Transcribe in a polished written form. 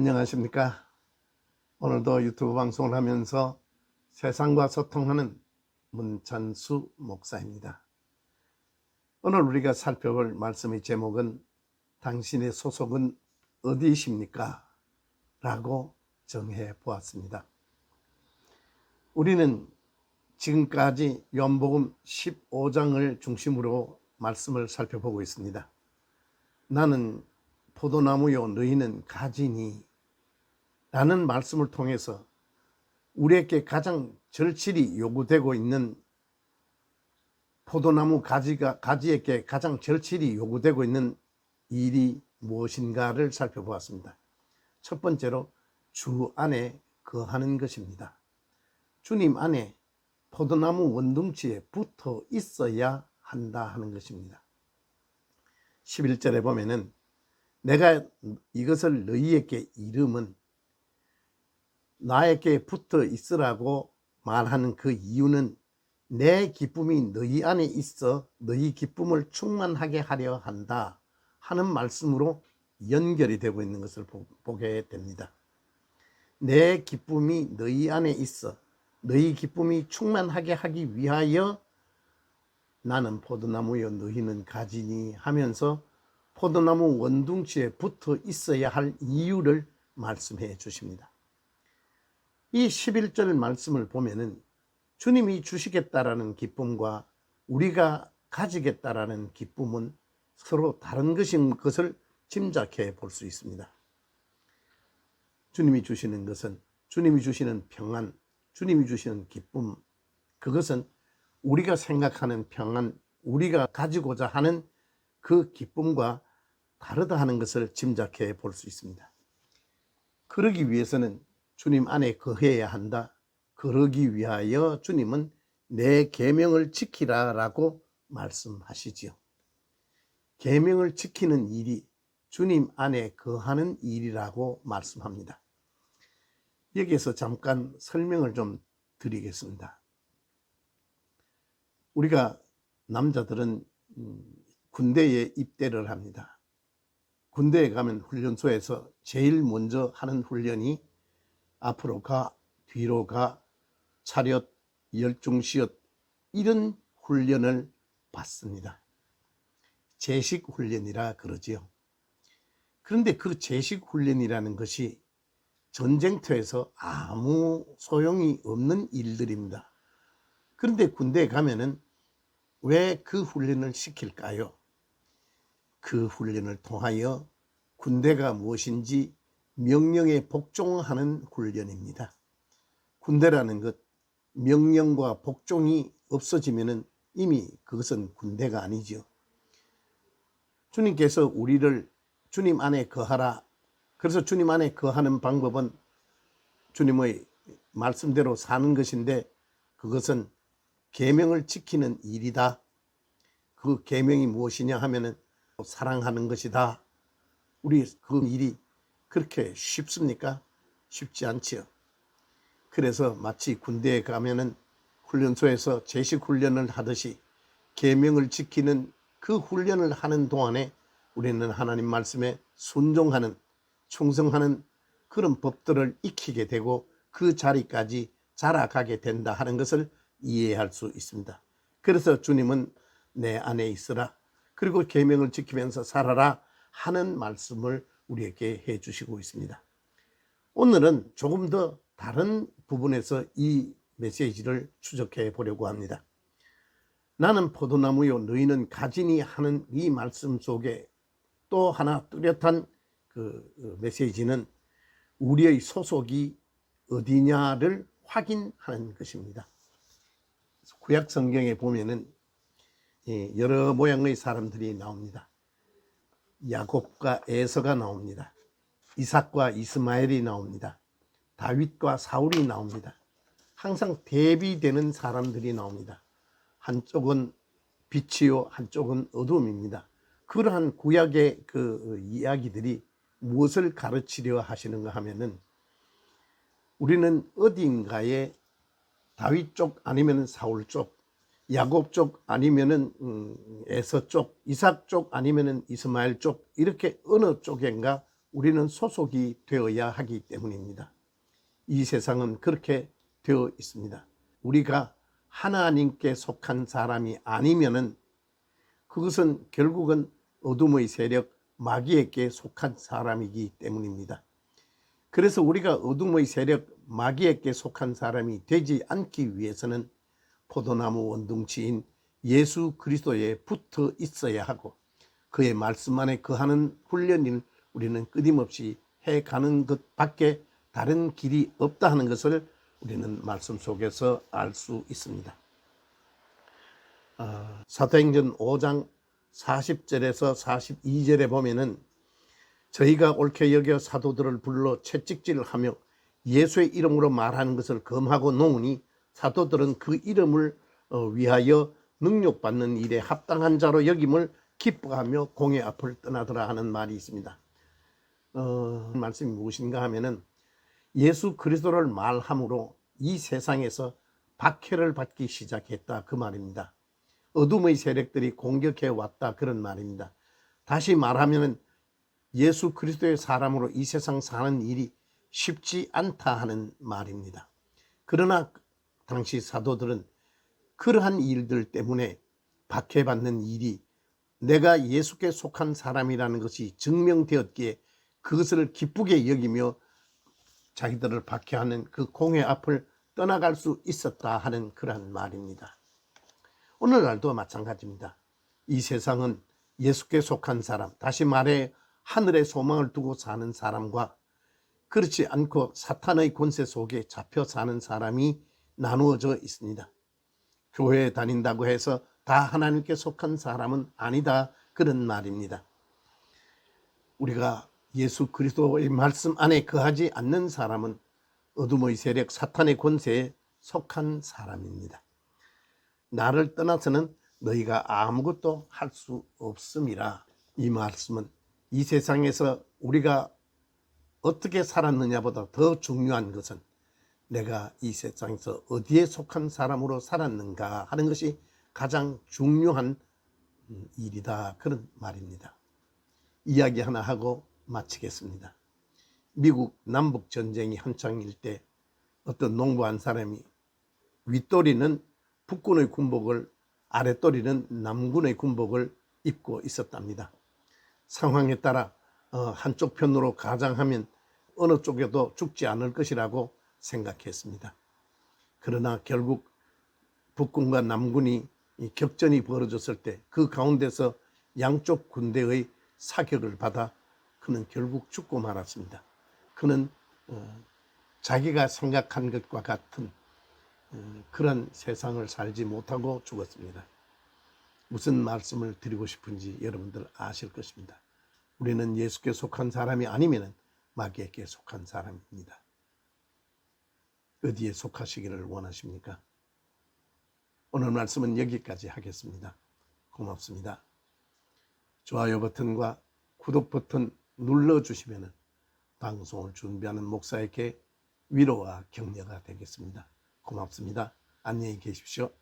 안녕하십니까. 오늘도 유튜브 방송을 하면서 세상과 소통하는 문찬수 목사입니다. 오늘 우리가 살펴볼 말씀의 제목은 당신의 소속은 어디이십니까? 라고 정해 보았습니다. 우리는 지금까지 요한복음 15장을 중심으로 말씀을 살펴보고 있습니다. 나는 포도나무요 너희는 가지니 라는 말씀을 통해서 우리에게 가장 절실히 요구되고 있는 포도나무 가지에게 가장 절실히 요구되고 있는 일이 무엇인가를 살펴보았습니다. 첫 번째로 주 안에 거하는 것입니다. 주님 안에 포도나무 원둥지에 붙어 있어야 한다 하는 것입니다. 11절에 보면은 내가 이것을 너희에게 이름은 나에게 붙어 있으라고 말하는 그 이유는 내 기쁨이 너희 안에 있어 너희 기쁨을 충만하게 하려 한다 하는 말씀으로 연결이 되고 있는 것을 보게 됩니다. 내 기쁨이 너희 안에 있어 너희 기쁨이 충만하게 하기 위하여 나는 포도나무여 너희는 가지니 하면서 포도나무 원둥지에 붙어 있어야 할 이유를 말씀해 주십니다. 이 11절 말씀을 보면은 주님이 주시겠다라는 기쁨과 우리가 가지겠다라는 기쁨은 서로 다른 것인 것을 짐작해 볼 수 있습니다. 주님이 주시는 것은 주님이 주시는 평안, 주님이 주시는 기쁨, 그것은 우리가 생각하는 평안, 우리가 가지고자 하는 그 기쁨과 다르다 하는 것을 짐작해 볼 수 있습니다. 그러기 위해서는 주님 안에 거해야 한다. 그러기 위하여 주님은 내 계명을 지키라라고 말씀하시지요. 계명을 지키는 일이 주님 안에 거하는 일이라고 말씀합니다. 여기에서 잠깐 설명을 좀 드리겠습니다. 우리가 남자들은 군대에 입대를 합니다. 군대에 가면 훈련소에서 제일 먼저 하는 훈련이 앞으로 가, 뒤로 가, 차렷, 열중시옷 이런 훈련을 받습니다. 제식 훈련이라 그러지요. 그런데 그 제식 훈련이라는 것이 전쟁터에서 아무 소용이 없는 일들입니다. 그런데 군대에 가면은 왜 그 훈련을 시킬까요? 그 훈련을 통하여 군대가 무엇인지 명령에 복종하는 훈련입니다. 군대라는 것, 명령과 복종이 없어지면은 이미 그것은 군대가 아니지요. 주님께서 우리를 주님 안에 거하라. 그래서 주님 안에 거하는 방법은 주님의 말씀대로 사는 것인데 그것은 계명을 지키는 일이다. 그 계명이 무엇이냐 하면은 사랑하는 것이다. 우리 그 일이 그렇게 쉽습니까? 쉽지 않지요. 그래서 마치 군대에 가면은 훈련소에서 제식 훈련을 하듯이 계명을 지키는 그 훈련을 하는 동안에 우리는 하나님 말씀에 순종하는, 충성하는 그런 법들을 익히게 되고 그 자리까지 자라가게 된다 하는 것을 이해할 수 있습니다. 그래서 주님은 내 안에 있으라, 그리고 계명을 지키면서 살아라 하는 말씀을 우리에게 해주시고 있습니다. 오늘은 조금 더 다른 부분에서 이 메시지를 추적해 보려고 합니다. 나는 포도나무요 너희는 가지니 하는 이 말씀 속에 또 하나 뚜렷한 그 메시지는 우리의 소속이 어디냐를 확인하는 것입니다. 구약 성경에 보면은 여러 모양의 사람들이 나옵니다. 야곱과 에서가 나옵니다. 이삭과 이스마엘이 나옵니다. 다윗과 사울이 나옵니다. 항상 대비되는 사람들이 나옵니다. 한쪽은 빛이요 한쪽은 어둠입니다. 그러한 구약의 그 이야기들이 무엇을 가르치려 하시는가 하면은 우리는 어딘가에 다윗 쪽 아니면 사울 쪽, 야곱 쪽 아니면은 에서 쪽, 이삭 쪽 아니면은 이스마엘 쪽, 이렇게 어느 쪽인가 우리는 소속이 되어야 하기 때문입니다. 이 세상은 그렇게 되어 있습니다. 우리가 하나님께 속한 사람이 아니면은 그것은 결국은 어둠의 세력 마귀에게 속한 사람이기 때문입니다. 그래서 우리가 어둠의 세력 마귀에게 속한 사람이 되지 않기 위해서는 포도나무 원둥치인 예수 그리스도에 붙어 있어야 하고 그의 말씀 안에 거하는 훈련을 우리는 끊임없이 해가는 것밖에 다른 길이 없다 하는 것을 우리는 말씀 속에서 알 수 있습니다. 사도행전 5장 40절에서 42절에 보면은 저희가 옳게 여겨 사도들을 불러 채찍질을 하며 예수의 이름으로 말하는 것을 금하고 놓으니 사도들은 그 이름을 위하여 능력받는 일에 합당한 자로 여김을 기뻐하며 공회 앞을 떠나더라 하는 말이 있습니다. 말씀이 무엇인가 하면은 예수 그리스도를 말함으로 이 세상에서 박해를 받기 시작했다 그 말입니다. 어둠의 세력들이 공격해 왔다 그런 말입니다. 다시 말하면 예수 그리스도의 사람으로 이 세상 사는 일이 쉽지 않다 하는 말입니다. 그러나 당시 사도들은 그러한 일들 때문에 박해받는 일이 내가 예수께 속한 사람이라는 것이 증명되었기에 그것을 기쁘게 여기며 자기들을 박해하는 그 공회 앞을 떠나갈 수 있었다 하는 그러한 말입니다. 오늘날도 마찬가지입니다. 이 세상은 예수께 속한 사람, 다시 말해 하늘의 소망을 두고 사는 사람과 그렇지 않고 사탄의 권세 속에 잡혀 사는 사람이 나누어져 있습니다. 교회에 다닌다고 해서 다 하나님께 속한 사람은 아니다 그런 말입니다. 우리가 예수 그리스도의 말씀 안에 거하지 않는 사람은 어둠의 세력 사탄의 권세에 속한 사람입니다. 나를 떠나서는 너희가 아무것도 할 수 없음이라. 이 말씀은 이 세상에서 우리가 어떻게 살았느냐보다 더 중요한 것은 내가 이 세상에서 어디에 속한 사람으로 살았는가 하는 것이 가장 중요한 일이다 그런 말입니다. 이야기 하나 하고 마치겠습니다. 미국 남북전쟁이 한창일 때 어떤 농부 한 사람이 윗도리는 북군의 군복을 아랫도리는 남군의 군복을 입고 있었답니다. 상황에 따라 한쪽 편으로 가장하면 어느 쪽에도 죽지 않을 것이라고 생각했습니다. 그러나 결국 북군과 남군이 격전이 벌어졌을 때 그 가운데서 양쪽 군대의 사격을 받아 그는 결국 죽고 말았습니다. 그는 자기가 생각한 것과 같은 그런 세상을 살지 못하고 죽었습니다. 무슨 말씀을 드리고 싶은지 여러분들 아실 것입니다. 우리는 예수께 속한 사람이 아니면 마귀에게 속한 사람입니다. 어디에 속하시기를 원하십니까? 오늘 말씀은 여기까지 하겠습니다. 고맙습니다. 좋아요 버튼과 구독 버튼 눌러주시면 방송을 준비하는 목사에게 위로와 격려가 되겠습니다. 고맙습니다. 안녕히 계십시오.